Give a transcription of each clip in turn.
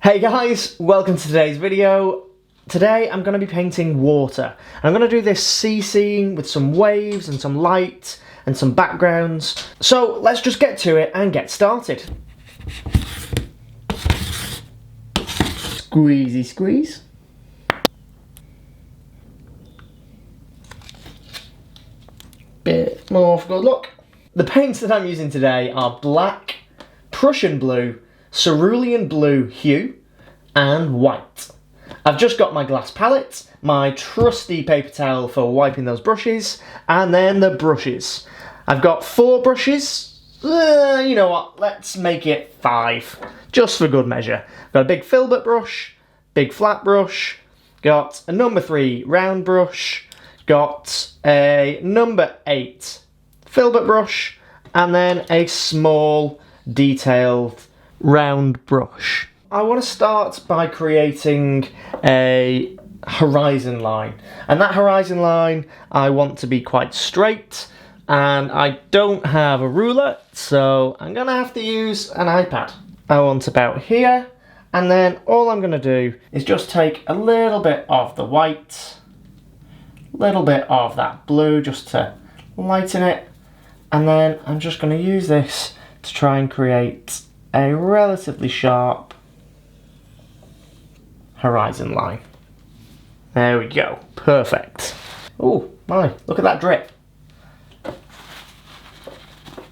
Hey guys, welcome to today's video. Today I'm going to be painting water. I'm going to do this sea scene with some waves and some light and some backgrounds. So let's just get to it and get started. Squeezy squeeze. Bit more for good luck. The paints that I'm using today are black, Prussian blue, Cerulean Blue hue and white. I've just got my glass palette, my trusty paper towel for wiping those brushes, and then the brushes. I've got 4 brushes. You know what, let's make it 5, just for good measure. I've got a big filbert brush, big flat brush, got a number 3 round brush, got a number 8 filbert brush, and then a small detailed round brush. I want to start by creating a horizon line, and that horizon line I want to be quite straight, and I don't have a ruler, so I'm gonna have to use an iPad. I want about here, and then all I'm gonna do is just take a little bit of the white, a little bit of that blue just to lighten it, and then I'm just gonna use this to try and create a relatively sharp horizon line. There we go, perfect. Oh my, look at that drip.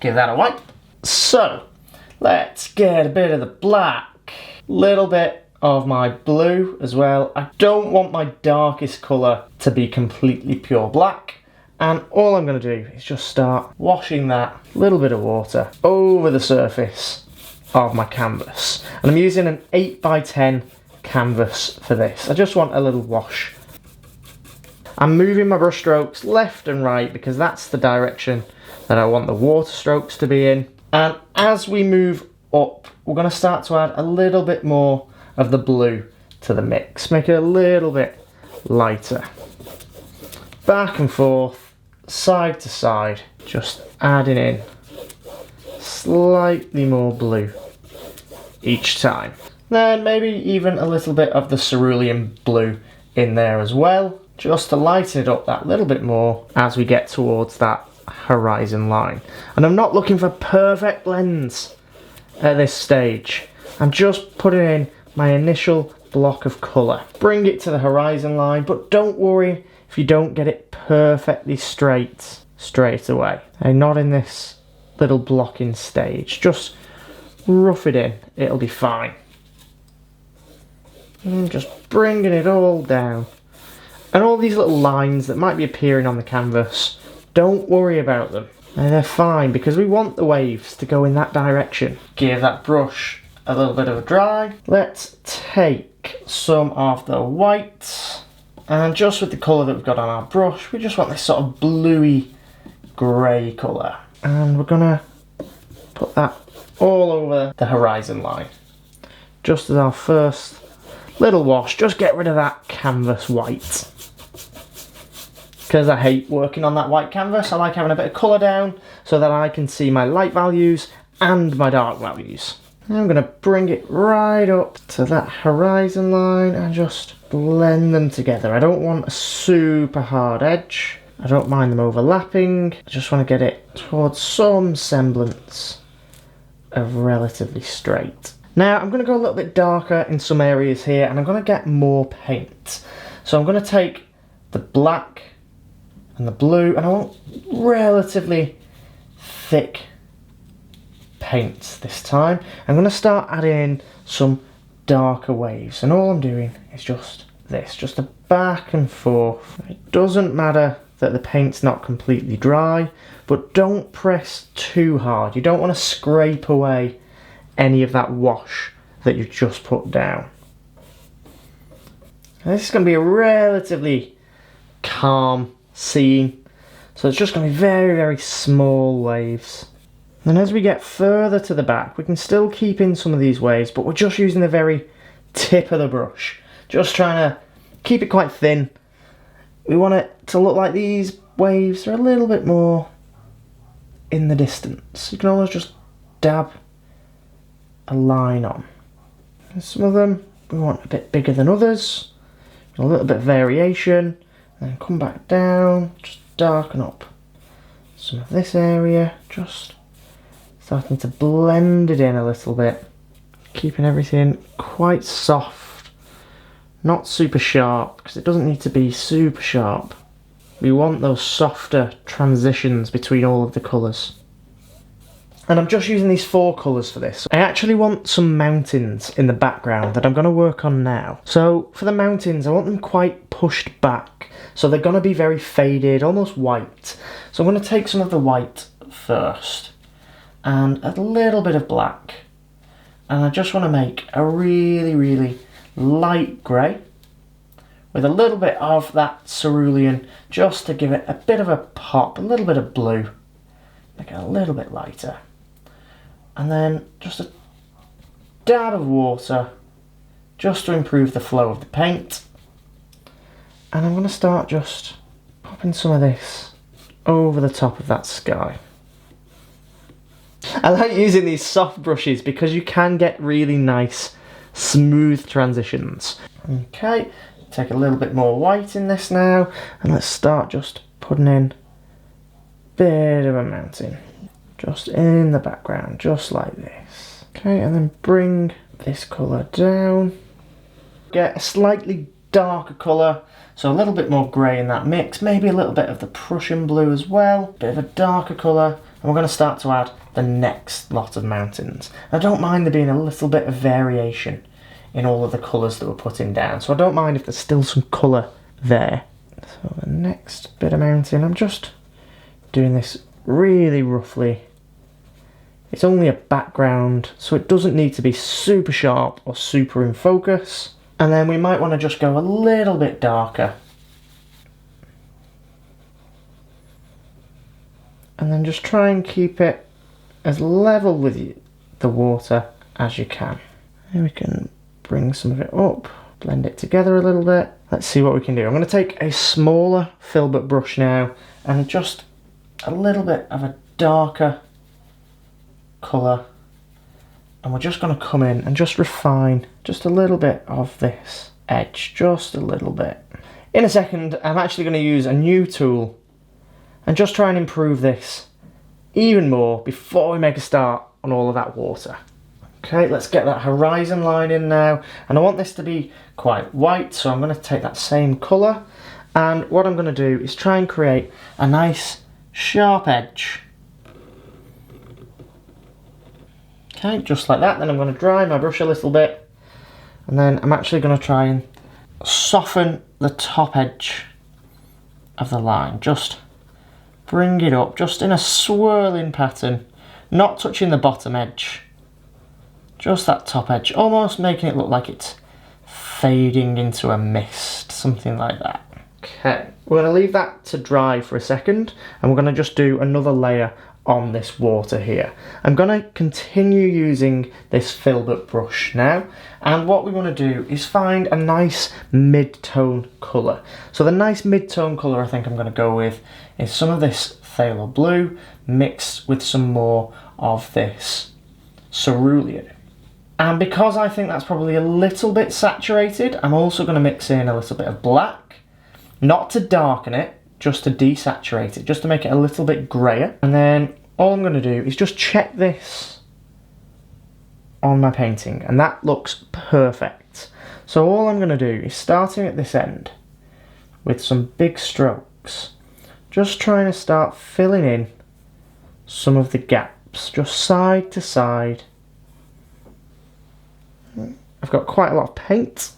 Give that a wipe. So, let's get a bit of the black, little bit of my blue as well. I don't want my darkest colour to be completely pure black, and all I'm going to do is just start washing that little bit of water over the surface of my canvas. And I'm using an 8x10 canvas for this. I just want a little wash. I'm moving my brush strokes left and right because that's the direction that I want the water strokes to be in. And as we move up, we're going to start to add a little bit more of the blue to the mix. Make it a little bit lighter. Back and forth, side to side, just adding in slightly more blue each time. Then maybe even a little bit of the cerulean blue in there as well, just to lighten it up that little bit more as we get towards that horizon line. And I'm not looking for perfect blends at this stage. I'm just putting in my initial block of colour. Bring it to the horizon line, but don't worry if you don't get it perfectly straight away. And not in this little blocking stage. Just rough it in, it'll be fine. And just bringing it all down. And all these little lines that might be appearing on the canvas, don't worry about them. They're fine because we want the waves to go in that direction. Give that brush a little bit of a dry. Let's take some of the white, and just with the colour that we've got on our brush, we just want this sort of bluey grey colour. And we're gonna put that all over the horizon line. Just as our first little wash, just get rid of that canvas white. Because I hate working on that white canvas, I like having a bit of colour down so that I can see my light values and my dark values. I'm going to bring it right up to that horizon line and just blend them together. I don't want a super hard edge. I don't mind them overlapping. I just want to get it towards some semblance of relatively straight. Now I'm going to go a little bit darker in some areas here, and I'm going to get more paint. So I'm going to take the black and the blue, and I want relatively thick paint this time. I'm going to start adding some darker waves, and all I'm doing is just this, just a back and forth. It doesn't matter that the paint's not completely dry, but don't press too hard. You don't want to scrape away any of that wash that you've just put down. And this is going to be a relatively calm scene, so it's just going to be very, very small waves. And as we get further to the back, we can still keep in some of these waves, but we're just using the very tip of the brush, just trying to keep it quite thin. We want it to look like these waves are a little bit more in the distance. You can almost just dab a line on. And some of them we want a bit bigger than others, a little bit of variation, and then come back down, just darken up some of this area, just starting to blend it in a little bit, keeping everything quite soft, not super sharp, because it doesn't need to be super sharp. We want those softer transitions between all of the colours. And I'm just using these 4 colours for this. I actually want some mountains in the background that I'm going to work on now. So for the mountains, I want them quite pushed back. So they're going to be very faded, almost white. So I'm going to take some of the white first and a little bit of black. And I just want to make a really, really light grey with a little bit of that cerulean, just to give it a bit of a pop, a little bit of blue, make it a little bit lighter. And then just a dab of water, just to improve the flow of the paint. And I'm going to start just popping some of this over the top of that sky. I like using these soft brushes because you can get really nice, smooth transitions. Okay, take a little bit more white in this now, and let's start just putting in a bit of a mountain. Just in the background, just like this. Okay, and then bring this colour down. Get a slightly darker colour, so a little bit more grey in that mix, maybe a little bit of the Prussian blue as well, bit of a darker colour, and we're going to start to add the next lot of mountains. I don't mind there being a little bit of variation in all of the colours that we're putting down, so I don't mind if there's still some colour there. So the next bit of mountain, I'm just doing this really roughly. It's only a background, so it doesn't need to be super sharp or super in focus. And then we might want to just go a little bit darker. And then just try and keep it as level with the water as you can. And we can bring some of it up, blend it together a little bit. Let's see what we can do. I'm going to take a smaller filbert brush now and just a little bit of a darker colour, and we're just going to come in and just refine just a little bit of this edge, just a little bit. In a second I'm actually going to use a new tool and just try and improve this even more before we make a start on all of that water. Okay, let's get that horizon line in now, and I want this to be quite white, so I'm going to take that same colour, and what I'm going to do is try and create a nice sharp edge. Okay, just like that. Then I'm going to dry my brush a little bit, and then I'm actually going to try and soften the top edge of the line. Just bring it up, just in a swirling pattern, not touching the bottom edge. Just that top edge, almost making it look like it's fading into a mist, something like that. Okay, we're going to leave that to dry for a second, and we're going to just do another layer on this water here. I'm going to continue using this filbert brush now, and what we want to do is find a nice mid-tone colour. So the nice mid-tone colour I think I'm going to go with is some of this Pthalo Blue mixed with some more of this Cerulean. And because I think that's probably a little bit saturated, I'm also going to mix in a little bit of black, not to darken it, just to desaturate it, just to make it a little bit greyer. And then all I'm going to do is just check this on my painting, and that looks perfect. So all I'm going to do is, starting at this end with some big strokes, just trying to start filling in some of the gaps, just side to side. I've got quite a lot of paint,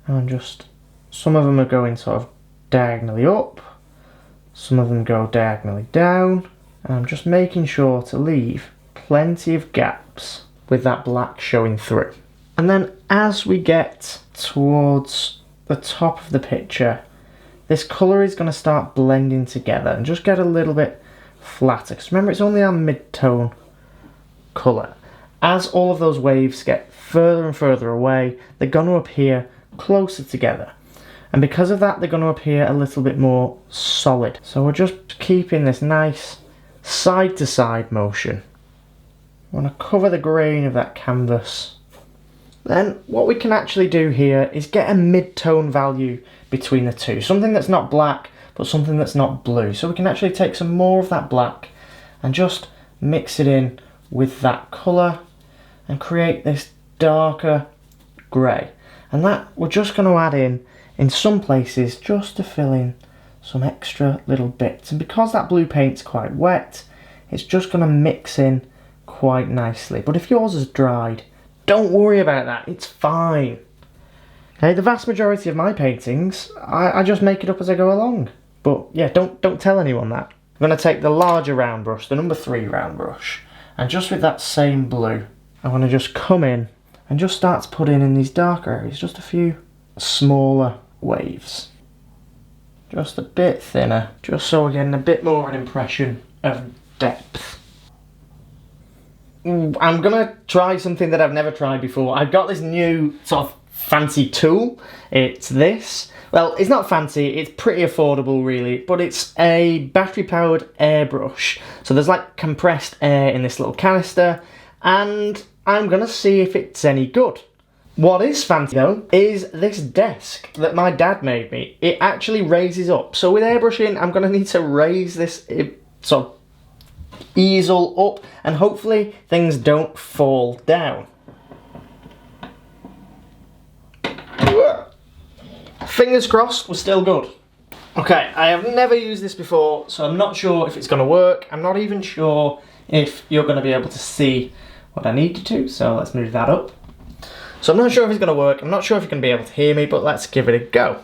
and just some of them are going sort of diagonally up, some of them go diagonally down, and I'm just making sure to leave plenty of gaps with that black showing through. And then as we get towards the top of the picture, this colour is going to start blending together and just get a little bit flatter, because remember, it's only our mid-tone colour. As all of those waves get further and further away, they're going to appear closer together. And because of that, they're going to appear a little bit more solid. So we're just keeping this nice side to side motion. I want to cover the grain of that canvas Then what we can actually do here is get a mid-tone value between the two. Something that's not black, but something that's not blue. So we can actually take some more of that black and just mix it in with that colour and create this darker grey. And that we're just going to add in some places just to fill in some extra little bits. And because that blue paint's quite wet, it's just going to mix in quite nicely. But if yours is dried, don't worry about that, it's fine. Okay, the vast majority of my paintings, I just make it up as I go along. But yeah, don't tell anyone that. I'm going to take the larger round brush, the number 3 round brush, and just with that same blue, I'm going to just come in and just start to put in these darker areas, just a few smaller waves. Just a bit thinner, just so we're getting a bit more of an impression of depth. I'm gonna try something that I've never tried before. I've got this new sort of fancy tool. It's this. Well, it's not fancy, it's pretty affordable really, but it's a battery powered airbrush. So there's like compressed air in this little canister, and I'm gonna see if it's any good. What is fancy though is this desk that my dad made me. It actually raises up. So with airbrushing, I'm gonna need to raise this sort of easel up, and hopefully things don't fall down. Fingers crossed, we're still good. Okay, I have never used this before, so I'm not sure if it's going to work. I'm not even sure if you're going to be able to see what I need you to, so let's move that up. So I'm not sure if it's going to work, I'm not sure if you're going to be able to hear me, but let's give it a go.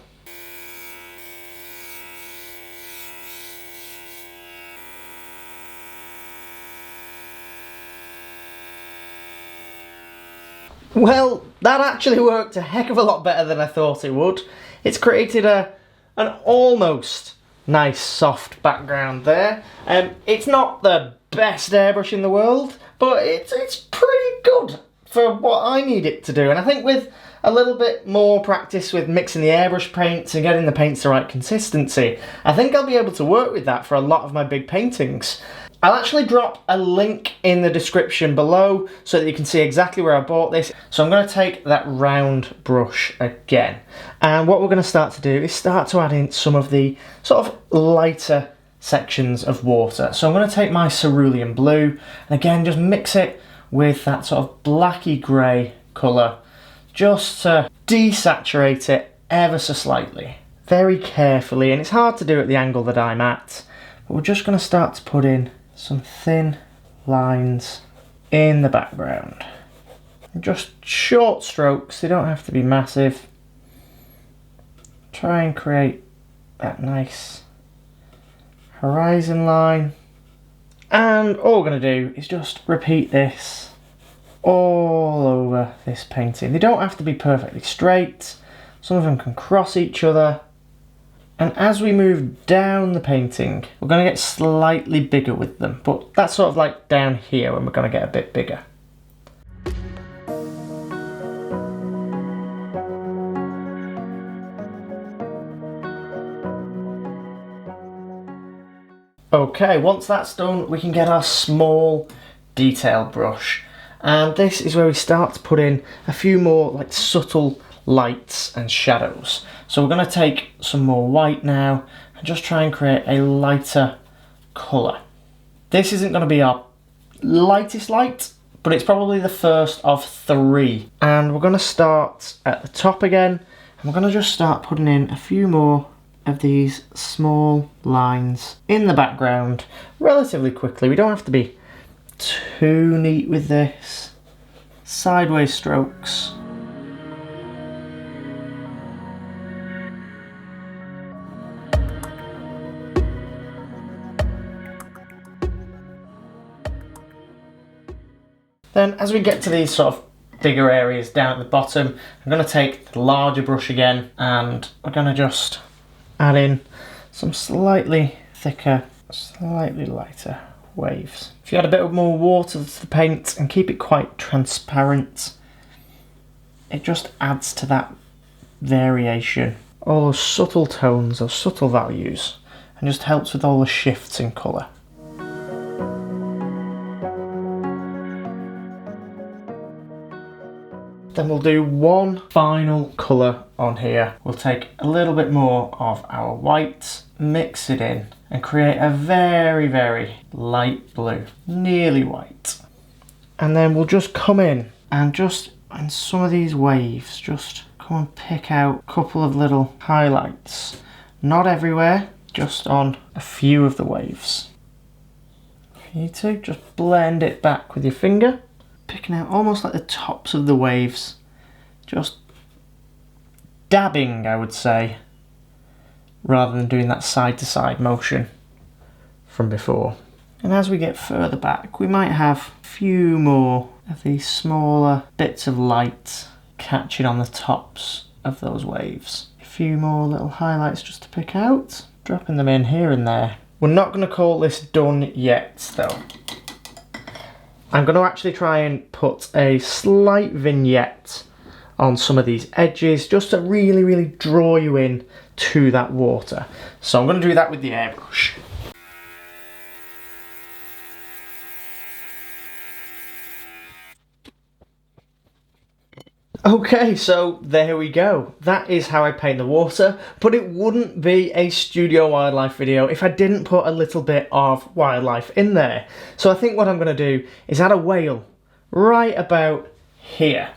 Well, that actually worked a heck of a lot better than I thought it would. It's created an almost nice soft background there. It's not the best airbrush in the world, but it's pretty good for what I need it to do. And I think with a little bit more practice with mixing the airbrush paints and getting the paints the right consistency, I think I'll be able to work with that for a lot of my big paintings. I'll actually drop a link in the description below so that you can see exactly where I bought this. So I'm going to take that round brush again. And what we're going to start to do is start to add in some of the sort of lighter sections of water. So I'm going to take my Cerulean Blue and again just mix it with that sort of blacky grey colour just to desaturate it ever so slightly. Very carefully, and it's hard to do at the angle that I'm at. But we're just going to start to put in some thin lines in the background. Just short strokes, they don't have to be massive. Try and create that nice horizon line. And all we're going to do is just repeat this all over this painting. They don't have to be perfectly straight. Some of them can cross each other. And as we move down the painting, we're going to get slightly bigger with them, but that's sort of like down here when we're going to get a bit bigger. Okay, once that's done, we can get our small detail brush. And this is where we start to put in a few more like subtle lights and shadows. So we're going to take some more white now and just try and create a lighter colour. This isn't going to be our lightest light, but it's probably the first of 3. And we're going to start at the top again, and we're going to just start putting in a few more of these small lines in the background relatively quickly. We don't have to be too neat with this. Sideways strokes. Then as we get to these sort of bigger areas down at the bottom, I'm going to take the larger brush again and we're going to just add in some slightly thicker, slightly lighter waves. If you add a bit more water to the paint and keep it quite transparent, it just adds to that variation. All those subtle tones, those subtle values, and just helps with all the shifts in colour. Then we'll do one final colour on here. We'll take a little bit more of our white, mix it in, and create a very, very light blue, nearly white. And then we'll just come in and just, in some of these waves, just come and pick out a couple of little highlights. Not everywhere, just on a few of the waves. If you need to, just blend it back with your finger. Picking out almost like the tops of the waves, just dabbing, I would say, rather than doing that side to side motion from before. And as we get further back, we might have a few more of these smaller bits of light catching on the tops of those waves. A few more little highlights just to pick out, dropping them in here and there. We're not going to call this done yet though. I'm going to actually try and put a slight vignette on some of these edges just to really, really draw you in to that water. So I'm going to do that with the airbrush. Okay, so there we go. That is how I paint the water, but it wouldn't be a studio wildlife video if I didn't put a little bit of wildlife in there. So I think what I'm going to do is add a whale right about here.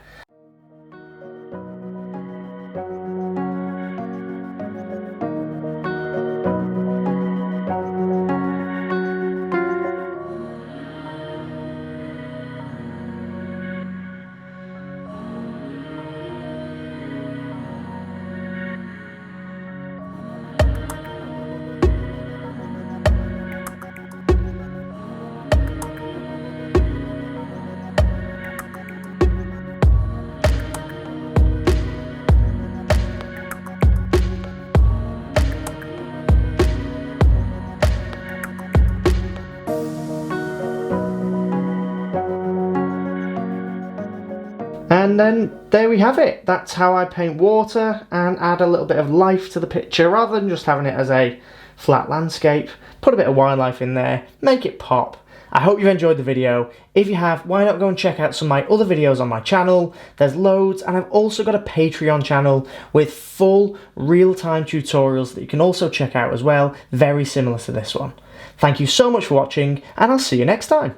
And then there we have it. That's how I paint water and add a little bit of life to the picture rather than just having it as a flat landscape. Put a bit of wildlife in there, make it pop. I hope you've enjoyed the video. If you have, why not go and check out some of my other videos on my channel. There's loads, and I've also got a Patreon channel with full real-time tutorials that you can also check out as well, very similar to this one. Thank you so much for watching, and I'll see you next time.